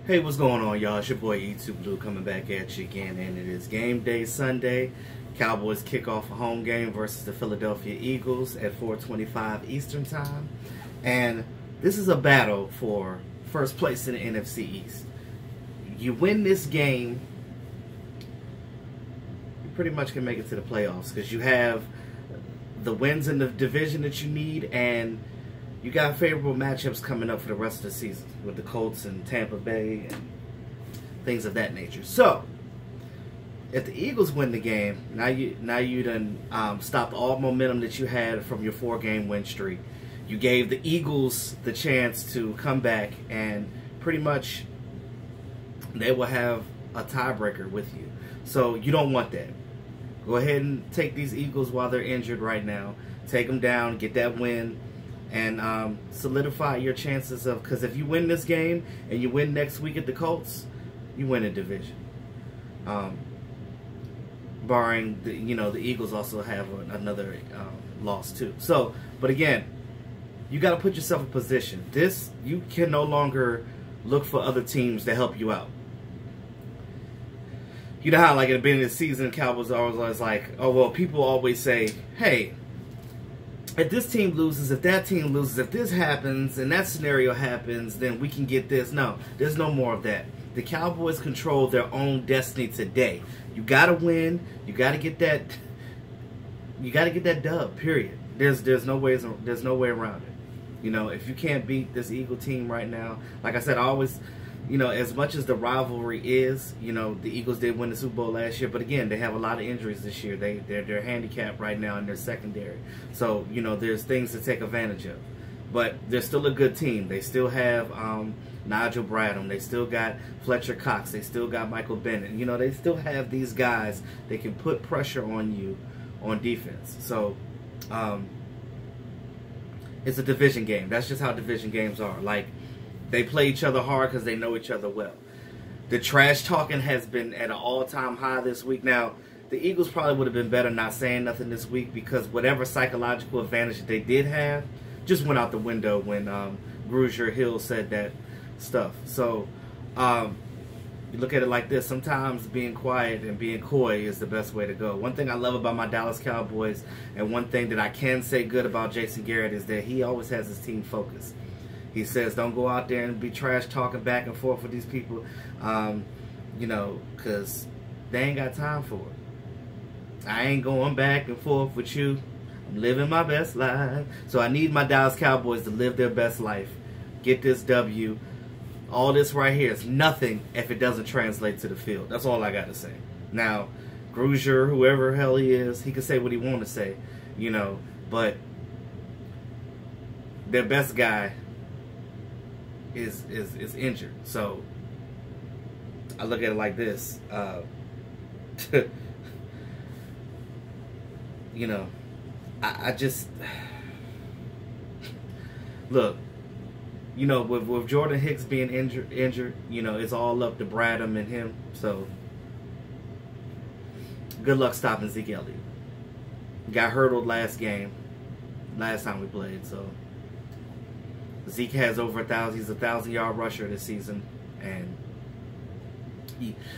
Hey, what's going on, y'all? It's your boy E2 Blue coming back at you again, and it is game day Sunday. Cowboys kick off a home game versus the Philadelphia Eagles at 4:25 Eastern Time. And this is a battle for first place in the NFC East. You win this game, you pretty much can make it to the playoffs because you have the wins in the division that you need, and you got favorable matchups coming up for the rest of the season with the Colts and Tampa Bay and things of that nature. So, if the Eagles win the game, now you done stopped all momentum that you had from your 4-game win streak. You gave the Eagles the chance to come back, and pretty much they will have a tiebreaker with you. So you don't want that. Go ahead and take these Eagles while they're injured right now. Take them down, get that win, and solidify your chances of, because if you win this game and you win next week at the Colts, you win a division. Barring the Eagles also have another loss too. So, but again, you got to put yourself in position. You can no longer look for other teams to help you out. You know how, like, at the beginning of the season, the Cowboys are always like, oh, well, people always say, hey, if this team loses, if that team loses, if this happens and that scenario happens, then we can get this. No, there's no more of that. The Cowboys control their own destiny today. You got to win. You got to get that. You got to get that dub. Period. There's no way around it. You know, if you can't beat this Eagle team right now, like I said, I always, as much as the rivalry is, the Eagles did win the Super Bowl last year, but again, they have a lot of injuries this year. They're handicapped right now in their secondary. So, there's things to take advantage of. But they're still a good team. They still have Nigel Bradham. They still got Fletcher Cox. They still got Michael Bennett. They still have these guys that can put pressure on you on defense. So, it's a division game. That's just how division games are. Like, they play each other hard because they know each other well. The trash talking has been at an all-time high this week. Now, the Eagles probably would have been better not saying nothing this week because whatever psychological advantage that they did have just went out the window when Grugier Hill said that stuff. So, you look at it like this. Sometimes being quiet and being coy is the best way to go. One thing I love about my Dallas Cowboys, and one thing that I can say good about Jason Garrett, is that he always has his team focused. He says, don't go out there and be trash talking back and forth with these people, because they ain't got time for it. I ain't going back and forth with you. I'm living my best life. So I need my Dallas Cowboys to live their best life. Get this W. All this right here is nothing if it doesn't translate to the field. That's all I got to say. Now, Grugier, whoever the hell he is, he can say what he want to say, but their best guy is injured. So I look at it like this. I just look. With Jordan Hicks being injured, it's all up to Bradham and him. So good luck stopping Zeke Elliott. Got hurdled last time we played. So Zeke has over 1,000. He's a 1,000-yard rusher this season, and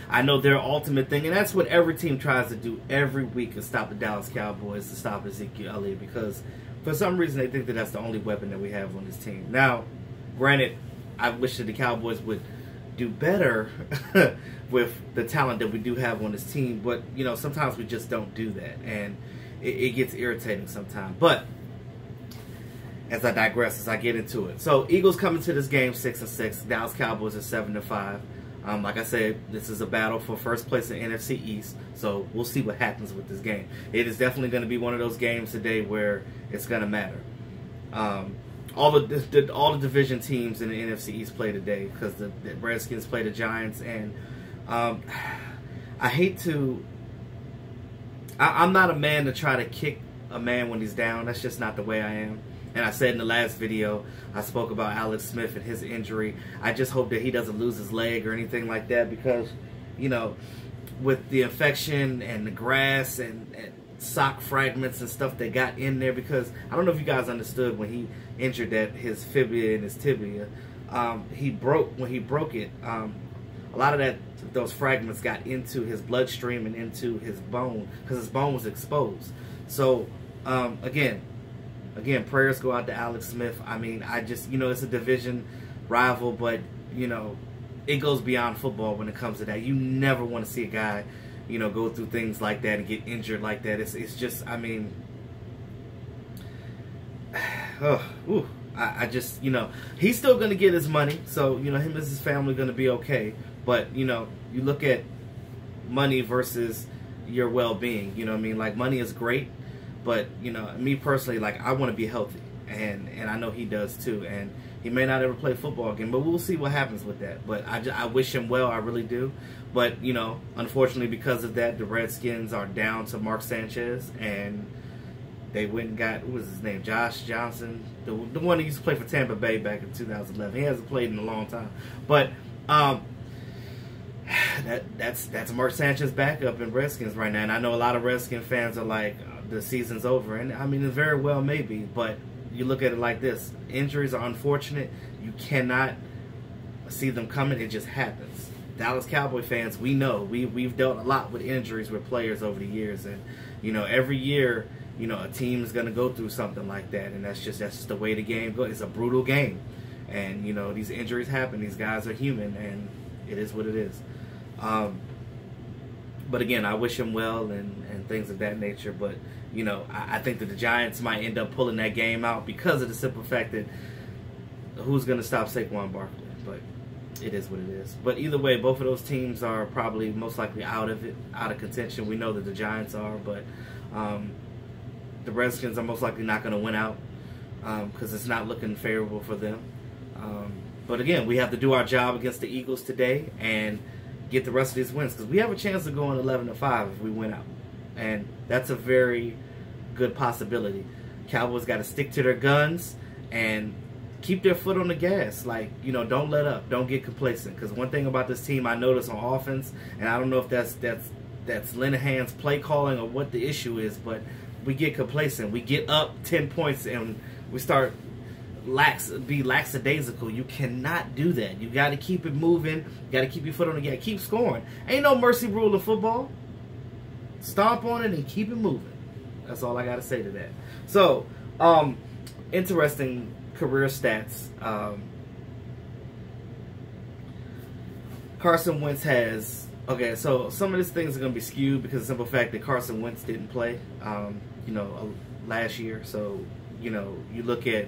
I know their ultimate thing, and that's what every team tries to do every week, is stop the Dallas Cowboys, to stop Ezekiel Elliott, because for some reason they think that that's the only weapon that we have on this team. Now, granted, I wish that the Cowboys would do better with the talent that we do have on this team, but sometimes we just don't do that, and it gets irritating sometimes. But as I digress, as I get into it, so Eagles coming to this game 6-6. Dallas Cowboys are 7-5. Like I said, this is a battle for first place in NFC East, so we'll see what happens with this game. It is definitely going to be one of those games today where it's going to matter. All the division teams in the NFC East play today because the Redskins play the Giants, and I hate to. I'm not a man to try to kick a man when he's down. That's just not the way I am. And I said in the last video, I spoke about Alex Smith and his injury. I just hope that he doesn't lose his leg or anything like that because, with the infection and the grass and sock fragments and stuff they got in there, because I don't know if you guys understood when he injured his fibula and his tibia. when he broke it. A lot of those fragments got into his bloodstream and into his bone because his bone was exposed. So again, prayers go out to Alex Smith. I mean, I just, it's a division rival, but it goes beyond football when it comes to that. You never want to see a guy, go through things like that and get injured like that. It's just, I mean, I just, he's still going to get his money. So, him and his family going to be okay. But, you look at money versus your well-being. You know what I mean? Like, money is great. But, me personally, like, I want to be healthy. And I know he does too. And he may not ever play football again. But we'll see what happens with that. But I wish him well. I really do. But, unfortunately, because of that, the Redskins are down to Mark Sanchez. And they went and got, what was his name? Josh Johnson. The one who used to play for Tampa Bay back in 2011. He hasn't played in a long time. But that's Mark Sanchez backup in Redskins right now. And I know a lot of Redskins fans are like, the season's over. And I mean, it very well may be. But you look at it like this. Injuries are unfortunate. You cannot see them coming. It just happens. Dallas Cowboy fans, we know. We've dealt a lot with injuries with players over the years. And, every year, a team is going to go through something like that. And that's just the way the game goes. It's a brutal game. And, these injuries happen. These guys are human. And it is what it is. But again, I wish him well and things of that nature. But, I think that the Giants might end up pulling that game out because of the simple fact that who's going to stop Saquon Barkley? But it is what it is. But either way, both of those teams are probably most likely out of contention. We know that the Giants are, but the Redskins are most likely not going to win out because it's not looking favorable for them. But again, we have to do our job against the Eagles today and get the rest of these wins because we have a chance of going 11-5 if we win out. And that's a very good possibility. Cowboys got to stick to their guns and keep their foot on the gas. Like, don't let up. Don't get complacent. Because one thing about this team I notice on offense, and I don't know if that's Linehan's play calling or what the issue is, but we get complacent. We get up 10 points and we start be lackadaisical. You cannot do that. You got to keep it moving. You got to keep your foot on the gas. Keep scoring. Ain't no mercy rule in football. Stomp on it and keep it moving. That's all I got to say to that. So, interesting career stats. Carson Wentz has... Okay, so some of these things are going to be skewed because of the simple fact that Carson Wentz didn't play, last year. So, you look at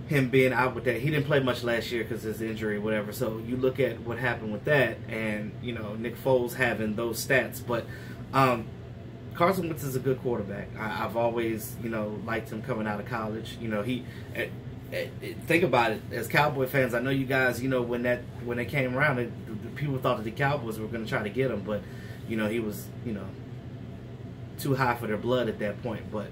him being out with that. He didn't play much last year because of his injury or whatever. So you look at what happened with that and, Nick Foles having those stats. But Carson Wentz is a good quarterback. I've always, liked him coming out of college. Think about it. As Cowboy fans, I know you guys, when they came around, people thought that the Cowboys were going to try to get him. But, he was, too high for their blood at that point. But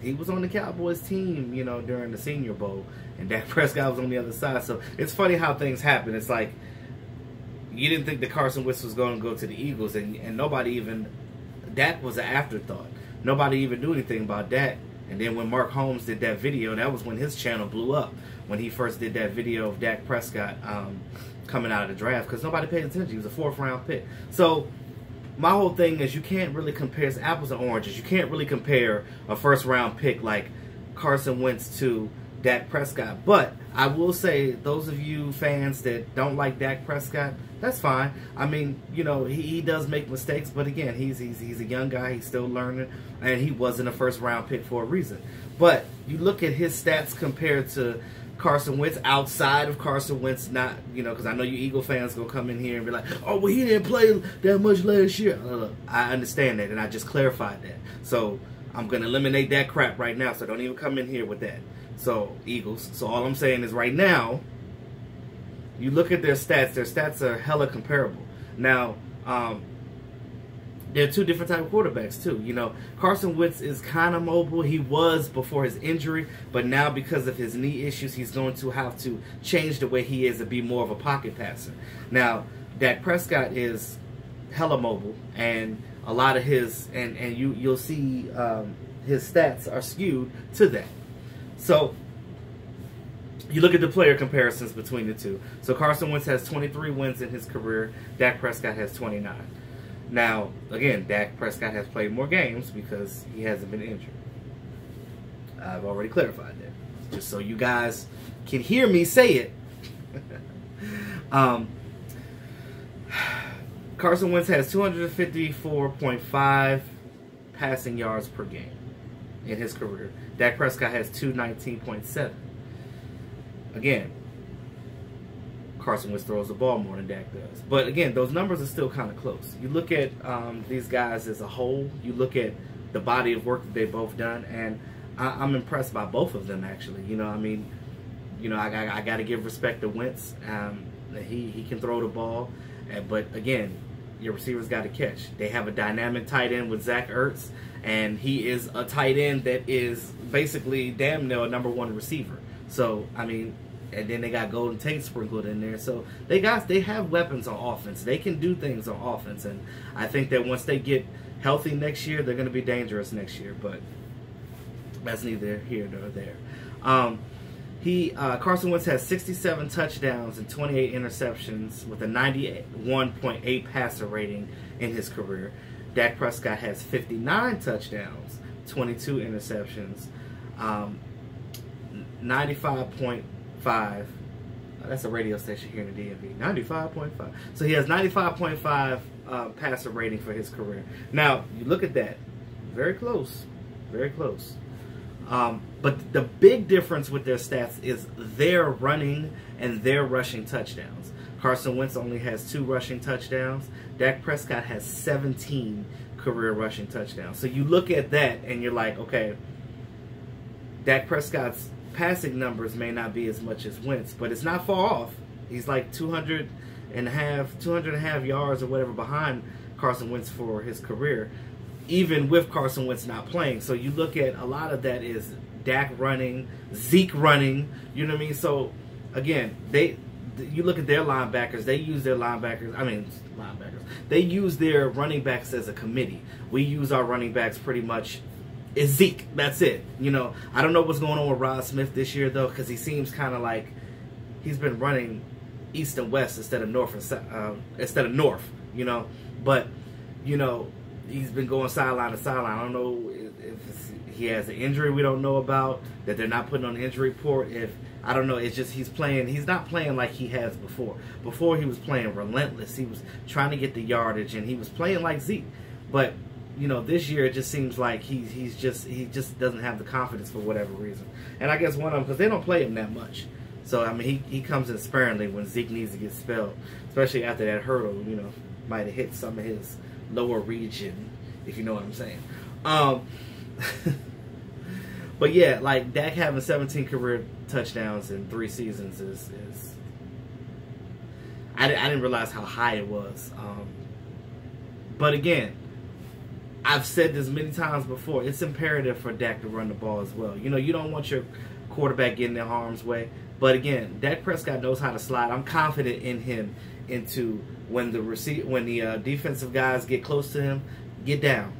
he was on the Cowboys team, during the Senior Bowl, and Dak Prescott was on the other side. So it's funny how things happen. It's like you didn't think that Carson Wentz was going to go to the Eagles, and nobody even, Dak was an afterthought. Nobody even knew anything about Dak. And then when Mark Holmes did that video, that was when his channel blew up, when he first did that video of Dak Prescott coming out of the draft, because nobody paid attention. He was a 4th-round pick. So my whole thing is you can't really compare, it's apples and oranges. You can't really compare a 1st-round pick like Carson Wentz to Dak Prescott. But I will say, those of you fans that don't like Dak Prescott, that's fine. I mean, he does make mistakes, but again, he's a young guy. He's still learning, and he wasn't a 1st-round pick for a reason. But you look at his stats compared to Carson Wentz, outside of Carson Wentz, not, because I know you Eagle fans gonna come in here and be like, oh, well, he didn't play that much last year. Look, I understand that, and I just clarified that. So I'm gonna eliminate that crap right now. So don't even come in here with that. So Eagles. So all I'm saying is right now, you look at their stats. Their stats are hella comparable. Now, they're two different type of quarterbacks too. Carson Wentz is kind of mobile. He was before his injury, but now because of his knee issues, he's going to have to change the way he is and be more of a pocket passer. Now, Dak Prescott is hella mobile, and a lot of his and you'll see his stats are skewed to that. So you look at the player comparisons between the two. So Carson Wentz has 23 wins in his career. Dak Prescott has 29. Now, again, Dak Prescott has played more games because he hasn't been injured. I've already clarified that. Just so you guys can hear me say it. Carson Wentz has 254.5 passing yards per game in his career. Dak Prescott has 219.7. Again, Carson Wentz throws the ball more than Dak does. But again, those numbers are still kind of close. You look at these guys as a whole. You look at the body of work that they've both done, and I'm impressed by both of them, actually. You know, I mean, you know, I got to give respect to Wentz. He can throw the ball. But again, your receivers got to catch. They have a dynamic tight end with Zach Ertz, and he is a tight end that is basically damn near a #1 receiver. So, I mean, and then they got Golden Tate sprinkled in there. So they have weapons on offense. They can do things on offense, and I think that once they get healthy next year, they're going to be dangerous next year. But that's neither here nor there. Carson Wentz has 67 touchdowns and 28 interceptions with a 91.8 passer rating in his career. Dak Prescott has 59 touchdowns, 22 interceptions, 95.5. That's a radio station here in the DMV. 95.5. So he has 95.5 passer rating for his career. Now, you look at that. Very close. Very close. But the big difference with their stats is their running and their rushing touchdowns. Carson Wentz only has 2 rushing touchdowns. Dak Prescott has 17 career rushing touchdowns. So you look at that and you're like, okay, Dak Prescott's passing numbers may not be as much as Wentz, but it's not far off. He's like 200 and a half yards or whatever behind Carson Wentz for his career, even with Carson Wentz not playing. So you look at a lot of that is Dak running, Zeke running, you know what I mean? So again, you look at their linebackers, they use their they use their running backs as a committee. We use our running backs pretty much as Zeke. That's it. You know, I don't know what's going on with Rod Smith this year though, because he seems kind of like he's been running east and west instead of north and north, you know. But you know, he's been going sideline to sideline. I don't know if he has an injury we don't know about that they're not putting on the injury report. I don't know. It's just he's not playing like he has before. Before he was playing relentless. He was trying to get the yardage and he was playing like Zeke. But you know, this year it just seems like he just doesn't have the confidence for whatever reason. And I guess one of them because they don't play him that much. So I mean, he comes in sparingly when Zeke needs to get spelled, especially after that hurdle. You know, might have hit some of his lower region, if you know what I'm saying. But yeah, like Dak having 17 career touchdowns in 3 seasons is I didn't realize how high it was. But again, I've said this many times before. It's imperative for Dak to run the ball as well. You know, you don't want your quarterback getting in harm's way. But again, Dak Prescott knows how to slide. I'm confident in him into when the defensive guys get close to him, get down,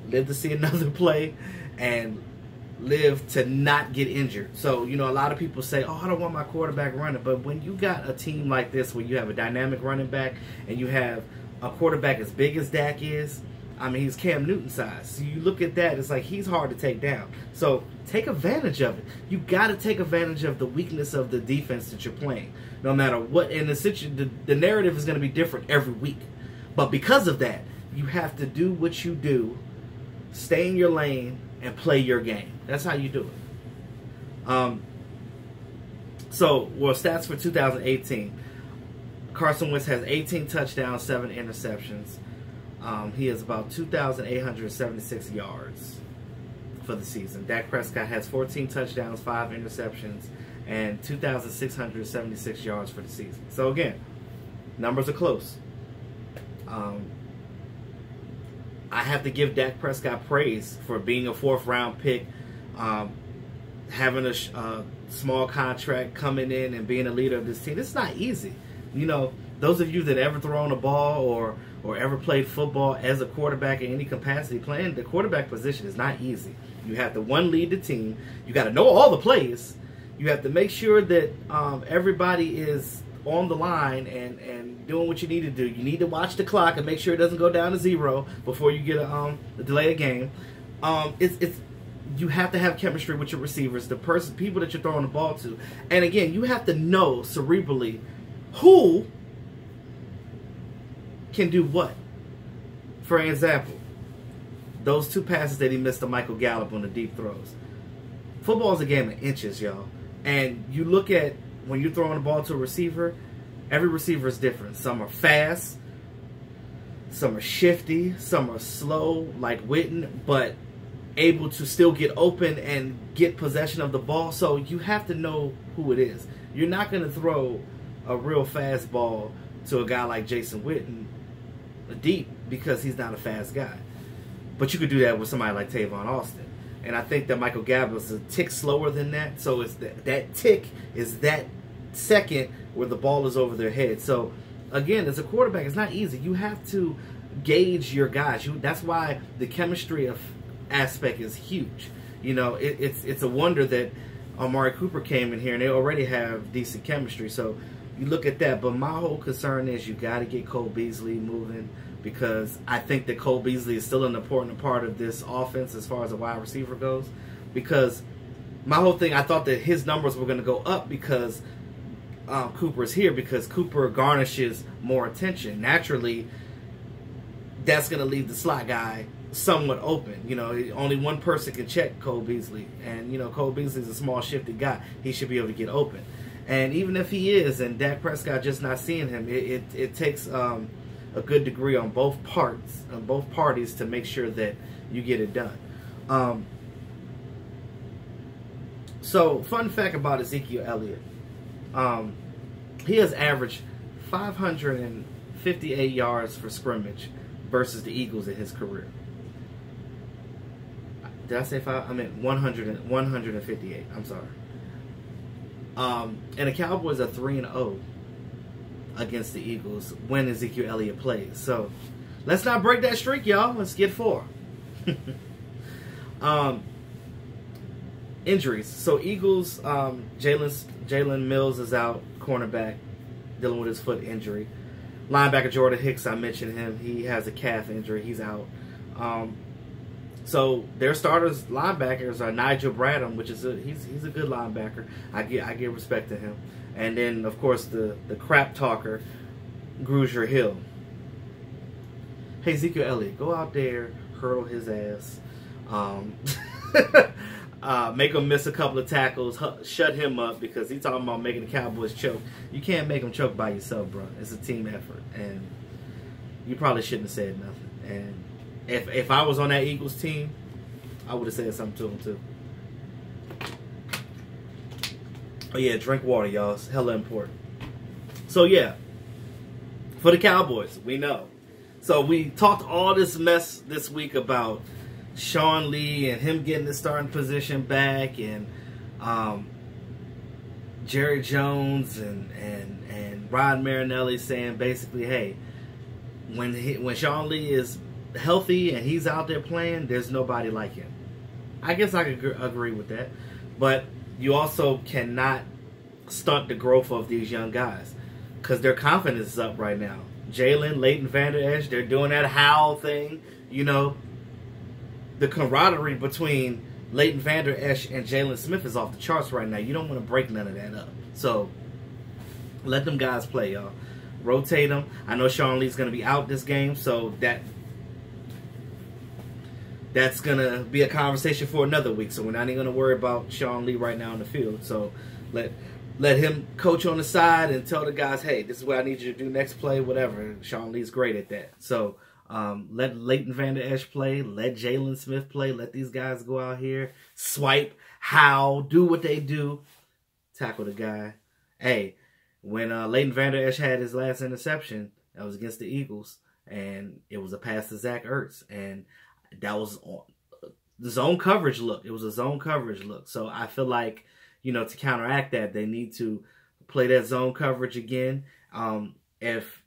live to see another play, and live to not get injured. So, you know, a lot of people say, oh, I don't want my quarterback running. But when you got a team like this where you have a dynamic running back and you have a quarterback as big as Dak is, I mean, he's Cam Newton size. So you look at that, it's like he's hard to take down. So take advantage of it. You got to take advantage of the weakness of the defense that you're playing. No matter what, and the narrative is going to be different every week. But because of that, you have to do what you do, stay in your lane, and play your game. That's how you do it. Stats for 2018. Carson Wentz has 18 touchdowns, 7 interceptions. He has about 2,876 yards for the season. Dak Prescott has 14 touchdowns, 5 interceptions, and 2,676 yards for the season. So again, numbers are close. I have to give Dak Prescott praise for being a 4th-round pick, having a small contract, coming in and being a leader of this team. It's not easy. You know, those of you that ever thrown a ball or ever played football as a quarterback in any capacity, playing the quarterback position is not easy. You have to, lead the team. You got to know all the plays. You have to make sure that everybody is on the line and doing what you need to do. You need to watch the clock and make sure it doesn't go down to 0 before you get a delay a game. You have to have chemistry with your receivers, people that you're throwing the ball to. And again, you have to know cerebrally who can do what. For example, those 2 passes that he missed to Michael Gallup on the deep throws. Football is a game of inches, y'all. And you look at when you're throwing the ball to a receiver, every receiver is different. Some are fast, some are shifty, some are slow, like Witten, but able to still get open and get possession of the ball. So you have to know who it is. You're not going to throw a real fast ball to a guy like Jason Witten deep because he's not a fast guy. But you could do that with somebody like Tavon Austin. And I think that Michael Gallup is a tick slower than that. So it's that tick is that second where the ball is over their head. So again, as a quarterback, it's not easy. You have to gauge your guys. That's why the chemistry aspect is huge. You know, it's a wonder that Amari Cooper came in here and they already have decent chemistry. So you look at that. But my whole concern is you got to get Cole Beasley moving, because I think that Cole Beasley is still an important part of this offense as far as a wide receiver goes. Because my whole thing, I thought that his numbers were going to go up because Cooper is here, because Cooper garnishes more attention. Naturally, that's going to leave the slot guy somewhat open. You know, only one person can check Cole Beasley. And, you know, Cole Beasley's a small, shifty guy. He should be able to get open. And even if he is, and Dak Prescott just not seeing him, it takes a good degree on both parties to make sure that you get it done. So, fun fact about Ezekiel Elliott. He has averaged 558 yards for scrimmage versus the Eagles in his career. Did I say 5? I meant 158. I'm sorry. And the Cowboys are 3-0 against the Eagles when Ezekiel Elliott plays. So let's not break that streak, y'all. Let's get 4. Injuries. So Eagles, Jalen Mills is out, cornerback, dealing with his foot injury. Linebacker Jordan Hicks, I mentioned him. He has a calf injury. He's out. So their starters linebackers are Nigel Bradham, which is he's a good linebacker. I give respect to him. And then of course the crap talker, Grugier Hill. Hey, Ezekiel Elliott, go out there, hurdle his ass, make him miss a couple of tackles, shut him up, because he's talking about making the Cowboys choke. You can't make them choke by yourself, bro. It's a team effort, and you probably shouldn't have said nothing. And if I was on that Eagles team, I would have said something to him too. Oh yeah, drink water, y'all. It's hella important. So yeah, for the Cowboys, we know. So we talked all this mess this week about Sean Lee and him getting the starting position back, and Jerry Jones and Rod Marinelli saying basically, hey, when Sean Lee is healthy and he's out there playing, there's nobody like him. I guess I could agree with that, but you also cannot stunt the growth of these young guys because their confidence is up right now. Jalen, Leighton Vander Esch, they're doing that howl thing. You know, the camaraderie between Leighton Vander Esch and Jalen Smith is off the charts right now. You don't want to break none of that up. So let them guys play, y'all. Rotate them. I know Sean Lee's going to be out this game, so that's going to be a conversation for another week. So we're not even going to worry about Sean Lee right now in the field. So let him coach on the side and tell the guys, hey, this is what I need you to do next play, whatever. Sean Lee's great at that. So let Leighton Vander Esch play. Let Jalen Smith play. Let these guys go out here, swipe, howl, do what they do, tackle the guy. Hey, when Leighton Vander Esch had his last interception, that was against the Eagles, and it was a pass to Zach Ertz, and that was the zone coverage look. It was a zone coverage look. So I feel like, you know, to counteract that, they need to play that zone coverage again. If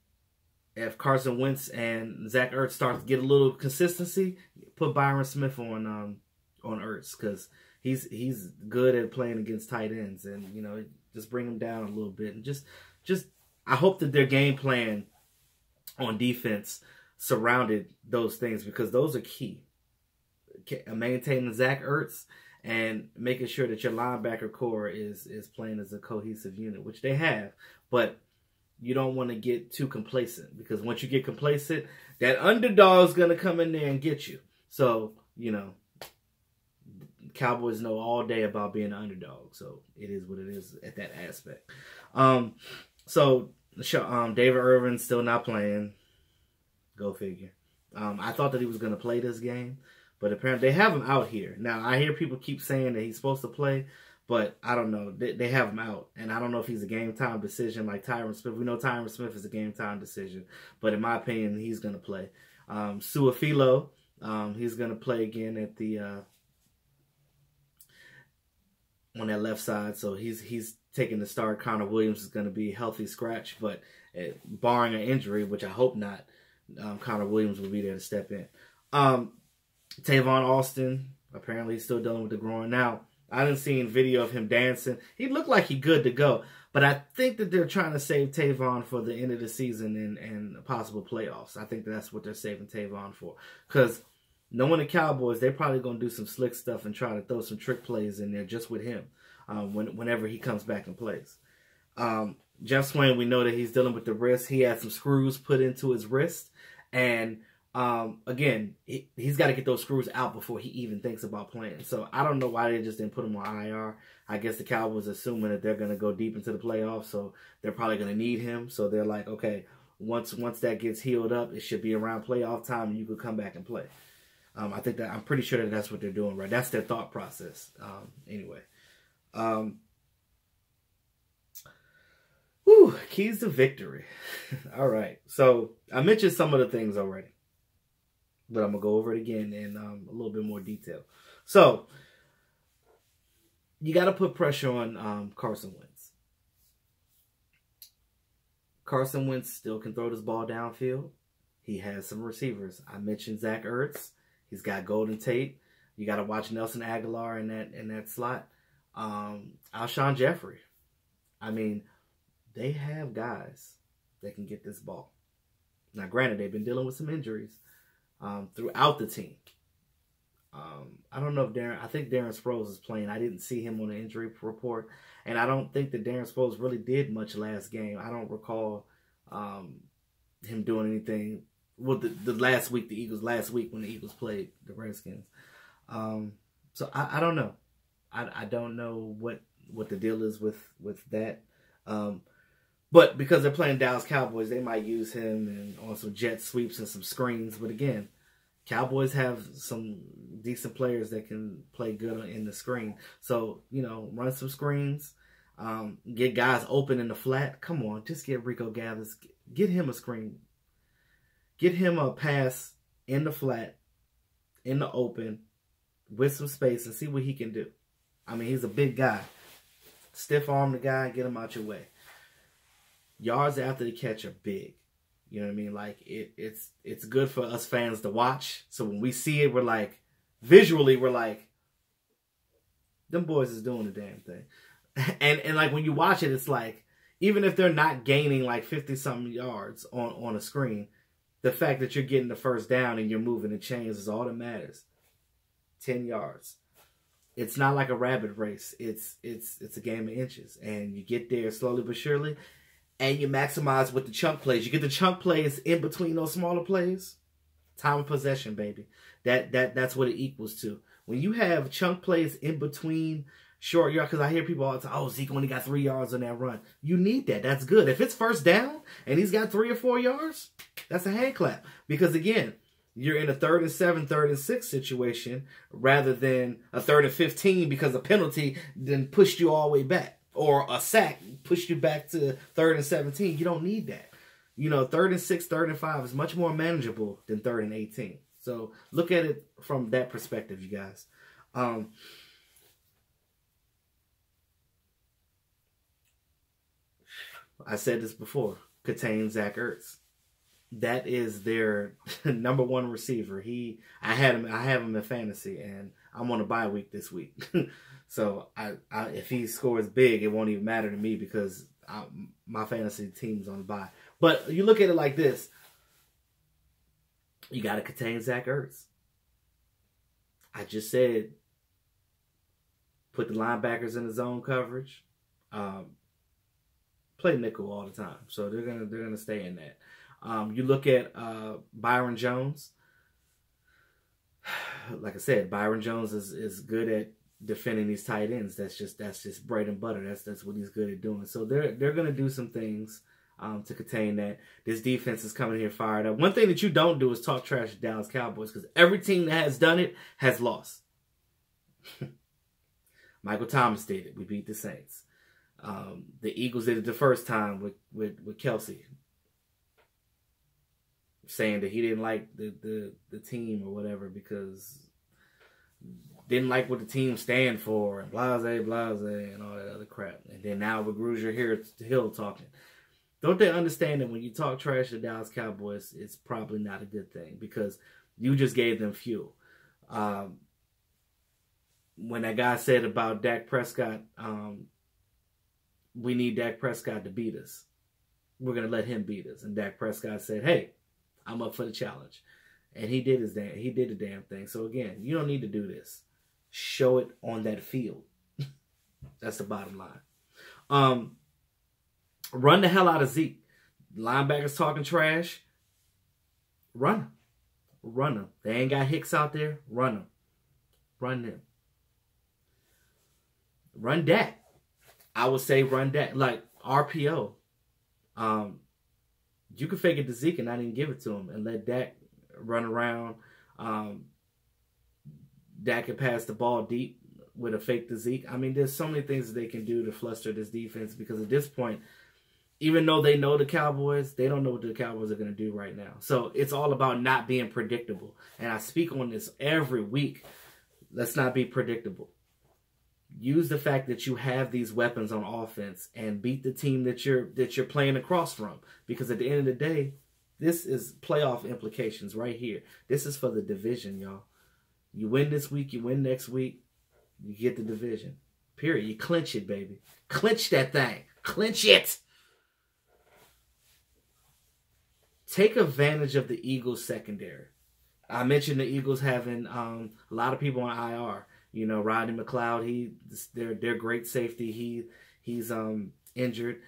Carson Wentz and Zach Ertz start to get a little consistency, put Byron Smith on Ertz, because he's good at playing against tight ends, and you know, just bring him down a little bit, and just I hope that their game plan on defense surrounded those things, because those are key. Maintaining Zach Ertz and making sure that your linebacker core is playing as a cohesive unit, which they have, but you don't want to get too complacent, because once you get complacent, that underdog is going to come in there and get you. So, you know, Cowboys know all day about being an underdog, so it is what it is at that aspect. So David Irvin's still not playing. Go figure. I thought that he was going to play this game, but apparently they have him out here. Now, I hear people keep saying that he's supposed to play, but I don't know. They have him out, and I don't know if he's a game-time decision like Tyron Smith. We know Tyron Smith is a game-time decision, but in my opinion, he's going to play. Suafilo, he's going to play again at the on that left side, so he's taking the start. Connor Williams is going to be a healthy scratch, but barring an injury, which I hope not, Connor Williams will be there to step in. Tavon Austin, apparently he's still dealing with the groin. Now, I didn't see a video of him dancing. He looked like he's good to go, but I think that they're trying to save Tavon for the end of the season and possible playoffs. I think that's what they're saving Tavon for, because knowing the Cowboys, they're probably going to do some slick stuff and try to throw some trick plays in there just with him whenever he comes back and plays. Jeff Swain, we know that he's dealing with the wrist. He had some screws put into his wrist, and again, he's got to get those screws out before he even thinks about playing. So I don't know why they just didn't put him on IR. I guess the Cowboys assuming that they're going to go deep into the playoffs, so they're probably going to need him. So they're like, okay, once that gets healed up, it should be around playoff time, and you could come back and play. I'm pretty sure that that's what they're doing, right? That's their thought process. Anyway. Keys to victory. All right. So I mentioned some of the things already, but I'm going to go over it again in a little bit more detail. So you got to put pressure on Carson Wentz. Carson Wentz still can throw this ball downfield. He has some receivers. I mentioned Zach Ertz. He's got Golden Tate. You got to watch Nelson Aguilar in that slot. Alshon Jeffrey. I mean, they have guys that can get this ball. Now, granted, they've been dealing with some injuries throughout the team. I don't know if I think Darren Sproles is playing. I didn't see him on the injury report, and I don't think that Darren Sproles really did much last game. I don't recall him doing anything. Well, the last week when the Eagles played the Redskins. So I don't know. I don't know what the deal is with that. But because they're playing Dallas Cowboys, they might use him and on some jet sweeps and some screens. But again, Cowboys have some decent players that can play good in the screen. So, you know, run some screens, get guys open in the flat. Come on, just get Rico Gathers. Get him a screen. Get him a pass in the flat, in the open, with some space, and see what he can do. I mean, he's a big guy. Stiff arm the guy, get him out your way. Yards after the catch are big. You know what I mean? Like, it's good for us fans to watch. So when we see it, we're like, visually, we're like, them boys is doing the damn thing. And like, when you watch it, it's like, even if they're not gaining like 50-something yards on a screen, the fact that you're getting the first down and you're moving the chains is all that matters. 10 yards. It's not like a rabbit race. It's a game of inches. And you get there slowly but surely. And you maximize with the chunk plays. You get the chunk plays in between those smaller plays. Time of possession, baby. That's what it equals to. When you have chunk plays in between short yards, because I hear people all the time, oh, Zeke only got 3 yards on that run. You need that. That's good. If it's first down and he's got 3 or 4 yards, that's a hand clap. Because again, you're in a 3rd and 7, 3rd and 6 situation rather than a 3rd and 15 because a penalty then pushed you all the way back. Or a sack pushed you back to 3rd and 17. You don't need that. You know, 3rd and 6, 3rd and 5 is much more manageable than 3rd and 18. So look at it from that perspective, you guys. I said this before. Contain Zach Ertz. That is their number one receiver. I have him in fantasy, and I'm on a bye week this week. So if he scores big, it won't even matter to me because my fantasy team's on the bye. But you look at it like this. You got to contain Zach Ertz. I just said put the linebackers in the zone coverage. Play nickel all the time. So they're gonna stay in that. You look at Byron Jones. Like I said, Byron Jones is good at defending these tight ends. That's just bread and butter. That's what he's good at doing. So they're gonna do some things to contain that. This defense is coming here fired up. One thing that you don't do is talk trash to Dallas Cowboys because every team that has done it has lost. Michael Thomas did it. We beat the Saints. The Eagles did it the first time with Kelsey, saying that he didn't like the team or whatever because didn't like what the team stand for and blase, and all that other crap. And then now with Grugier here at the Hill talking. Don't they understand that when you talk trash to the Dallas Cowboys, it's probably not a good thing because you just gave them fuel. When that guy said about Dak Prescott, we need Dak Prescott to beat us. We're going to let him beat us. And Dak Prescott said, hey, I'm up for the challenge. And he did the damn thing. So again, you don't need to do this. Show it on that field. That's the bottom line. Run the hell out of Zeke. Linebackers talking trash. Run them. Run them. They ain't got Hicks out there. Run them. Run them. Run Dak. I would say run Dak. Like RPO. You can fake it to Zeke and not even give it to him and let Dak run around. Dak can pass the ball deep with a fake to Zeke. I mean, there's so many things that they can do to fluster this defense because at this point, even though they know the Cowboys, they don't know what the Cowboys are going to do right now. So it's all about not being predictable. And I speak on this every week. Let's not be predictable. Use the fact that you have these weapons on offense and beat the team that you're playing across from. Because at the end of the day, this is playoff implications right here. This is for the division, y'all. You win this week, you win next week, you get the division. Period. You clinch it, baby. Clinch that thing. Clinch it. Take advantage of the Eagles secondary. I mentioned the Eagles having a lot of people on IR. You know, Rodney McLeod, they're great safety. He's injured.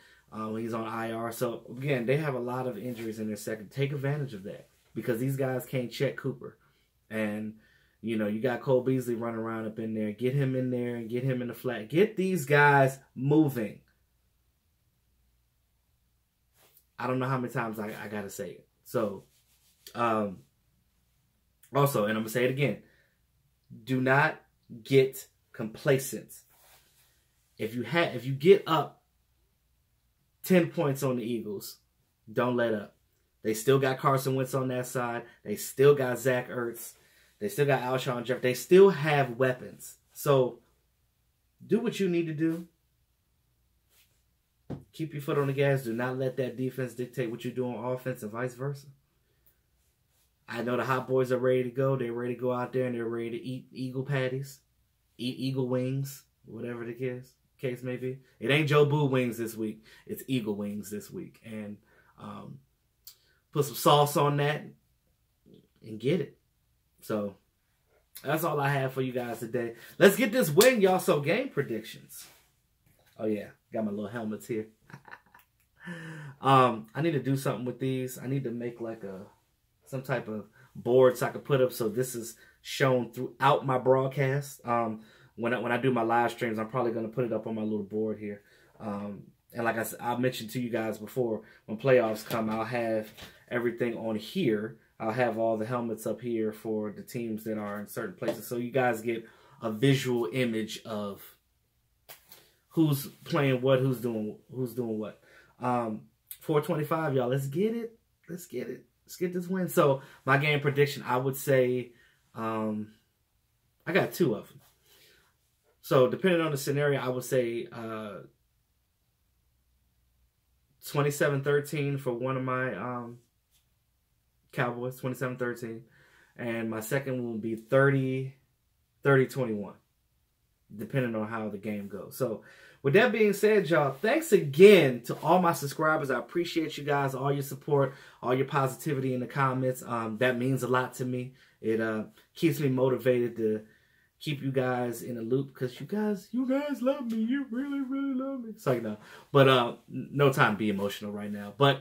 He's on IR. So again, they have a lot of injuries in their second. Take advantage of that because these guys can't check Cooper. And you know, you got Cole Beasley running around up in there. Get him in there and get him in the flat. Get these guys moving. I don't know how many times I got to say it. So, also, and I'm going to say it again. Do not get complacent. If you get up 10 points on the Eagles, don't let up. They still got Carson Wentz on that side. They still got Zach Ertz. They still got Alshon Jeffrey. They still have weapons. So, do what you need to do. Keep your foot on the gas. Do not let that defense dictate what you do on offense and vice versa. I know the hot boys are ready to go. They're ready to go out there and they're ready to eat eagle patties, eat eagle wings, whatever the case may be. It ain't Joe Boo wings this week. It's eagle wings this week. And put some sauce on that and get it. So that's all I have for you guys today. Let's get this win, y'all. So game predictions. Oh, yeah. Got my little helmets here. I need to do something with these. I need to make like some type of board so I can put up so this is shown throughout my broadcast. When I do my live streams, I'm probably going to put it up on my little board here. And like I mentioned to you guys before, when playoffs come, I'll have everything on here. I'll have all the helmets up here for the teams that are in certain places. So you guys get a visual image of who's playing what, who's doing what. 425, y'all. Let's get it. Let's get it. Let's get this win. So my game prediction, I would say, I got two of them. So depending on the scenario, I would say 27-13 for one of my Cowboys, 27-13. And my second one will be 30-17 30-21, depending on how the game goes. So with that being said, y'all, thanks again to all my subscribers. I appreciate you guys, all your support, all your positivity in the comments. That means a lot to me. It keeps me motivated to keep you guys in the loop, because you guys love me. You really, really love me. So, you know, but no time to be emotional right now. But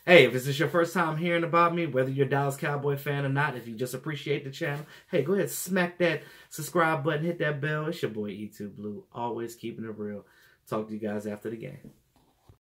hey, if this is your first time hearing about me, whether you're a Dallas Cowboy fan or not, if you just appreciate the channel, hey, go ahead, smack that subscribe button, hit that bell. It's your boy E2 Blue, always keeping it real. Talk to you guys after the game.